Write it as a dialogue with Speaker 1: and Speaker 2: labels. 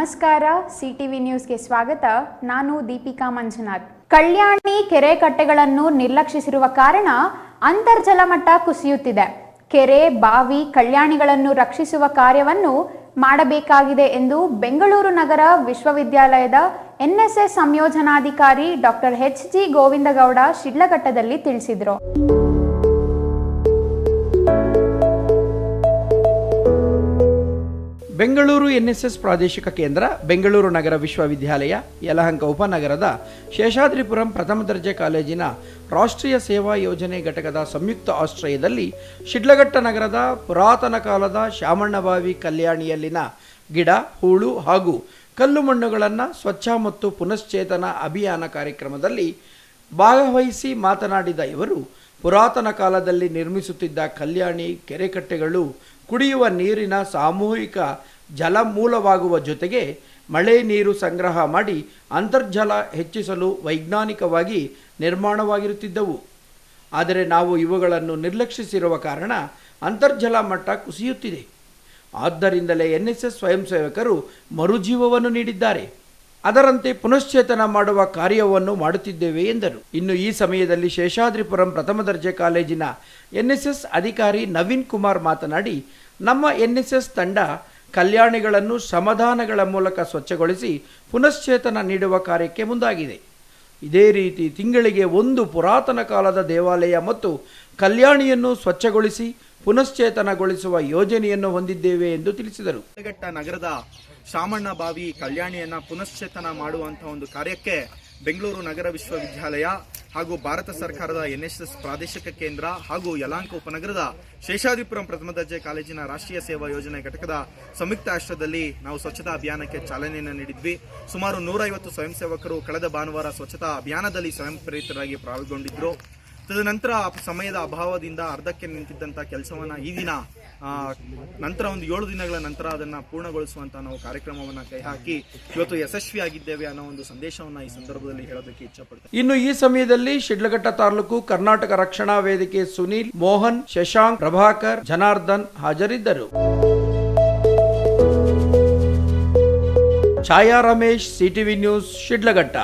Speaker 1: ನಮಸ್ಕಾರ, ಸಿಟಿವಿ ನ್ಯೂಸ್ಗೆ ಸ್ವಾಗತ. ನಾನು ದೀಪಿಕಾ ಮಂಜುನಾಥ್. ಕಲ್ಯಾಣಿ ಕೆರೆ ಕಟ್ಟೆಗಳನ್ನು ನಿರ್ಲಕ್ಷಿಸಿರುವ ಕಾರಣ ಅಂತರ್ಜಲ ಮಟ್ಟ ಕುಸಿಯುತ್ತಿದೆ. ಕೆರೆ, ಬಾವಿ, ಕಲ್ಯಾಣಿಗಳನ್ನು ರಕ್ಷಿಸುವ ಕಾರ್ಯವನ್ನು ಮಾಡಬೇಕಾಗಿದೆ ಎಂದು ಬೆಂಗಳೂರು ನಗರ ವಿಶ್ವವಿದ್ಯಾಲಯದ ಎನ್ಎಸ್ಎಸ್ ಸಂಯೋಜನಾಧಿಕಾರಿ ಡಾಕ್ಟರ್ ಎಚ್.ಜಿ. ಗೋವಿಂದಗೌಡ ಶಿಡ್ಲಘಟ್ಟದಲ್ಲಿ ತಿಳಿಸಿದರು.
Speaker 2: ಬೆಂಗಳೂರು ಎನ್ಎಸ್ಎಸ್ ಪ್ರಾದೇಶಿಕ ಕೇಂದ್ರ, ಬೆಂಗಳೂರು ನಗರ ವಿಶ್ವವಿದ್ಯಾಲಯ, ಯಲಹಂಕ ಉಪನಗರದ ಶೇಷಾದ್ರಿಪುರಂ ಪ್ರಥಮ ದರ್ಜೆ ಕಾಲೇಜಿನ ರಾಷ್ಟ್ರೀಯ ಸೇವಾ ಯೋಜನೆ ಘಟಕದ ಸಂಯುಕ್ತ ಆಶ್ರಯದಲ್ಲಿ ಶಿಡ್ಲಘಟ್ಟ ನಗರದ ಪುರಾತನ ಕಾಲದ ಶಾಮಣ್ಣಬಾವಿ ಕಲ್ಯಾಣಿಯಲ್ಲಿನ ಗಿಡ, ಹೂಳು ಹಾಗೂ ಕಲ್ಲು ಮಣ್ಣುಗಳನ್ನು ಸ್ವಚ್ಛ ಮತ್ತು ಪುನಶ್ಚೇತನ ಅಭಿಯಾನ ಕಾರ್ಯಕ್ರಮದಲ್ಲಿ ಭಾಗವಹಿಸಿ ಮಾತನಾಡಿದ ಇವರು, ಪುರಾತನ ಕಾಲದಲ್ಲಿ ನಿರ್ಮಿಸುತ್ತಿದ್ದ ಕಲ್ಯಾಣಿ ಕೆರೆಕಟ್ಟೆಗಳು ಕುಡಿಯುವ ನೀರಿನ ಸಾಮೂಹಿಕ ಜಲಮೂಲವಾಗುವ ಜೊತೆಗೆ ಮಳೆ ನೀರು ಸಂಗ್ರಹ ಮಾಡಿ ಅಂತರ್ಜಲ ಹೆಚ್ಚಿಸಲು ವೈಜ್ಞಾನಿಕವಾಗಿ ನಿರ್ಮಾಣವಾಗಿರುತ್ತಿದ್ದವು. ಆದರೆ ನಾವು ಇವುಗಳನ್ನು ನಿರ್ಲಕ್ಷಿಸಿರುವ ಕಾರಣ ಅಂತರ್ಜಲ ಮಟ್ಟ ಕುಸಿಯುತ್ತಿದೆ. ಆದ್ದರಿಂದಲೇ ಎನ್ಎಸ್ಎಸ್ ಸ್ವಯಂ ಸೇವಕರು ಮರುಜೀವವನ್ನು ನೀಡಿದ್ದಾರೆ. ಅದರಂತೆ ಪುನಶ್ಚೇತನ ಮಾಡುವ ಕಾರ್ಯವನ್ನು ಮಾಡುತ್ತಿದ್ದೇವೆ ಎಂದರು. ಇನ್ನು ಈ ಸಮಯದಲ್ಲಿ ಶೇಷಾದ್ರಿಪುರಂ ಪ್ರಥಮ ದರ್ಜೆ ಕಾಲೇಜಿನ ಎನ್ಎಸ್ಎಸ್ ಅಧಿಕಾರಿ ನವೀನ್ ಕುಮಾರ್ ಮಾತನಾಡಿ, ನಮ್ಮ ಎನ್ಎಸ್ಎಸ್ ತಂಡ ಕಲ್ಯಾಣಿಗಳನ್ನು ಶ್ರಮದಾನಗಳ ಮೂಲಕ ಸ್ವಚ್ಛಗೊಳಿಸಿ ಪುನಶ್ಚೇತನ ನೀಡುವ ಕಾರ್ಯಕ್ಕೆ ಮುಂದಾಗಿದೆ. ಇದೇ ರೀತಿ ತಿಂಗಳಿಗೆ ಒಂದು ಪುರಾತನ ಕಾಲದ ದೇವಾಲಯ ಮತ್ತು ಕಲ್ಯಾಣಿಯನ್ನು ಸ್ವಚ್ಛಗೊಳಿಸಿ ಪುನಶ್ಚೇತನಗೊಳಿಸುವ ಯೋಜನೆಯನ್ನು ಹೊಂದಿದ್ದೇವೆ ಎಂದು ತಿಳಿಸಿದರು.
Speaker 3: ಶಿಡ್ಲಘಟ್ಟ ನಗರದ ಶಾಮಣ್ಣಬಾವಿ ಕಲ್ಯಾಣಿಯನ್ನು ಪುನಶ್ಚೇತನ ಮಾಡುವಂತಹ ಒಂದು ಕಾರ್ಯಕ್ಕೆ ಬೆಂಗಳೂರು ನಗರ ವಿಶ್ವವಿದ್ಯಾಲಯ ಹಾಗೂ ಭಾರತ ಸರ್ಕಾರದ ಎನ್ಎಸ್ಎಸ್ ಪ್ರಾದೇಶಿಕ ಕೇಂದ್ರ ಹಾಗೂ ಯಲಹಂಕ ಉಪನಗರದ ಶೇಷಾದ್ರಿಪುರಂ ಪ್ರಥಮ ದರ್ಜೆ ಕಾಲೇಜಿನ ರಾಷ್ಟ್ರೀಯ ಸೇವಾ ಯೋಜನೆ ಘಟಕದ ಸಂಯುಕ್ತ ಆಶ್ರಯದಲ್ಲಿ ನಾವು ಸ್ವಚ್ಛತಾ ಅಭಿಯಾನಕ್ಕೆ ಚಾಲನೆಯನ್ನು ನೀಡಿದ್ವಿ. ಸುಮಾರು 150 ಸ್ವಯಂ ಸೇವಕರು ಕಳೆದ ಭಾನುವಾರ ಸ್ವಚ್ಛತಾ ಅಭಿಯಾನದಲ್ಲಿ ಸ್ವಯಂ ಪ್ರೇರಿತರಾಗಿ ಪಾಲ್ಗೊಂಡಿದ್ರು. ತದನಂತರ ಸಮಯದ ಅಭಾವದಿಂದ ಅರ್ಧಕ್ಕೆ ನಿಂತಿದ್ದಂಥ ಕೆಲಸವನ್ನು ಈ ದಿನ ನಂತರ ಒಂದು 7 ದಿನಗಳ ನಂತರ ಅದನ್ನು ಪೂರ್ಣಗೊಳಿಸುವಂಥ ನಾವು ಕಾರ್ಯಕ್ರಮವನ್ನು ಕೈ ಹಾಕಿ ಇವತ್ತು ಯಶಸ್ವಿಯಾಗಿದ್ದೇವೆ ಅನ್ನೋ ಒಂದು ಸಂದೇಶವನ್ನು ಈ ಸಂದರ್ಭದಲ್ಲಿ ಹೇಳೋದಕ್ಕೆ ಇಚ್ಛಪಡ್ತೇನೆ.
Speaker 2: ಇನ್ನು ಈ ಸಮಯದಲ್ಲಿ ಶಿಡ್ಲಘಟ್ಟ ತಾಲೂಕು ಕರ್ನಾಟಕ ರಕ್ಷಣಾ ವೇದಿಕೆ ಸುನೀಲ್, ಮೋಹನ್, ಶಶಾಂಕ್, ಪ್ರಭಾಕರ್, ಜನಾರ್ದನ್ ಹಾಜರಿದ್ದರು. ಛಾಯಾ ರಮೇಶ್, ಸಿಟಿವಿ ನ್ಯೂಸ್, ಶಿಡ್ಲಘಟ್ಟ.